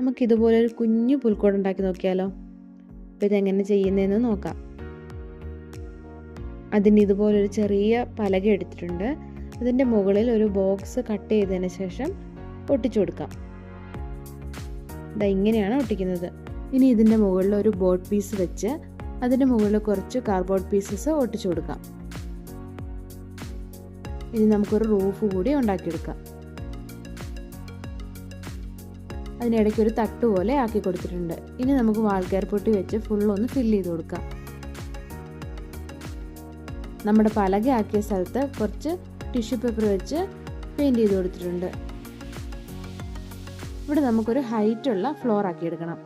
നമുക്കിതുപോലൊരു കുഞ്ഞു പുൽക്കൂട് ഉണ്ടാക്കി നോക്കിയാലോ? അപ്പോൾ ഇതെങ്ങനെ ചെയ്യുന്നതെന്ന് നോക്കാം. അതിന് ഇതുപോലൊരു ചെറിയ പലക എടുത്തിട്ടുണ്ട്. അതിൻ്റെ മുകളിൽ ഒരു ബോക്സ് കട്ട് ചെയ്തതിന് ശേഷം ഒട്ടിച്ചു കൊടുക്കാം. ഇങ്ങനെയാണ് ഒട്ടിക്കുന്നത്. ഇനി ഇതിൻ്റെ മുകളിൽ ഒരു ബോർഡ് പീസ് വെച്ച് അതിൻ്റെ മുകളിൽ കുറച്ച് കാർഡ്ബോർഡ് പീസസ് ഒട്ടിച്ചു കൊടുക്കാം. ഇനി നമുക്കൊരു റൂഫ് കൂടി ഉണ്ടാക്കിയെടുക്കാം. അതിനിടയ്ക്ക് ഒരു തട്ട് പോലെ ആക്കി കൊടുത്തിട്ടുണ്ട്. ഇനി നമുക്ക് വാൾക്കയർ പൊട്ടി വെച്ച് ഫുള്ളൊന്ന് ഫില്ല് ചെയ്ത് കൊടുക്കാം. നമ്മുടെ പലക ആക്കിയ സ്ഥലത്ത് കുറച്ച് ടിഷ്യൂ പേപ്പർ വെച്ച് പെയിൻറ് ചെയ്ത് കൊടുത്തിട്ടുണ്ട്. ഇവിടെ നമുക്കൊരു ഹൈറ്റുള്ള ഫ്ലോർ ആക്കിയെടുക്കണം.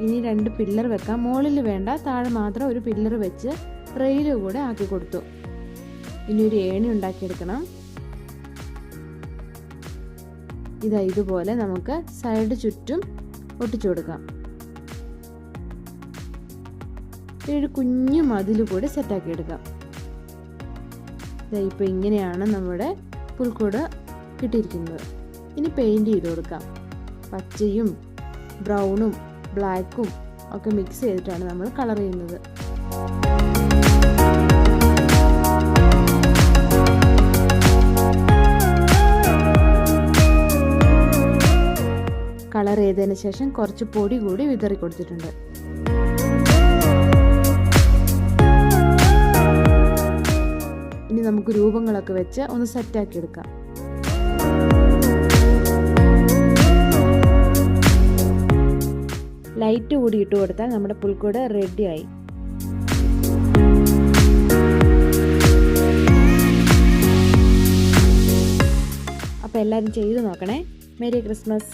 ഇനി 2 പില്ലർ വെക്കാം. മുകളിൽ വേണ്ട, താഴെ മാത്രം ഒരു പില്ലർ വെച്ച് റെയില് കൂടെ ആക്കി കൊടുത്തു. ഇനി ഒരു ഏണി ഉണ്ടാക്കിയെടുക്കണം. ഇതുപോലെ നമുക്ക് സൈഡ് ചുറ്റും ഒട്ടിച്ചു കൊടുക്കാം. ഒരു കുഞ്ഞു മതിൽ കൂടി സെറ്റാക്കി എടുക്കാം. ഇപ്പോൾ ഇങ്ങനെയാണ് നമ്മുടെ പുൽക്കൂട് കിട്ടിയിരിക്കുന്നത്. ഇനി പെയിൻറ് ചെയ്ത് കൊടുക്കാം. പച്ചയും ബ്രൗണും ബ്ലാക്കും ഒക്കെ മിക്സ് ചെയ്തിട്ടാണ് നമ്മൾ കളർ ചെയ്യുന്നത്. കളർ ചെയ്തതിന് ശേഷം കുറച്ച് പൊടി കൂടി വിതറി കൊടുത്തിട്ടുണ്ട്. ഇനി നമുക്ക് രൂപങ്ങളൊക്കെ വെച്ച് ഒന്ന് സെറ്റാക്കി എടുക്കാം. ലൈറ്റ് കൂടി ഇട്ട് കൊടുത്താൽ നമ്മുടെ പുൽക്കൂട് റെഡിയായി. അപ്പോൾ എല്ലാവരും ചെയ്തു നോക്കണേ. Merry Christmas.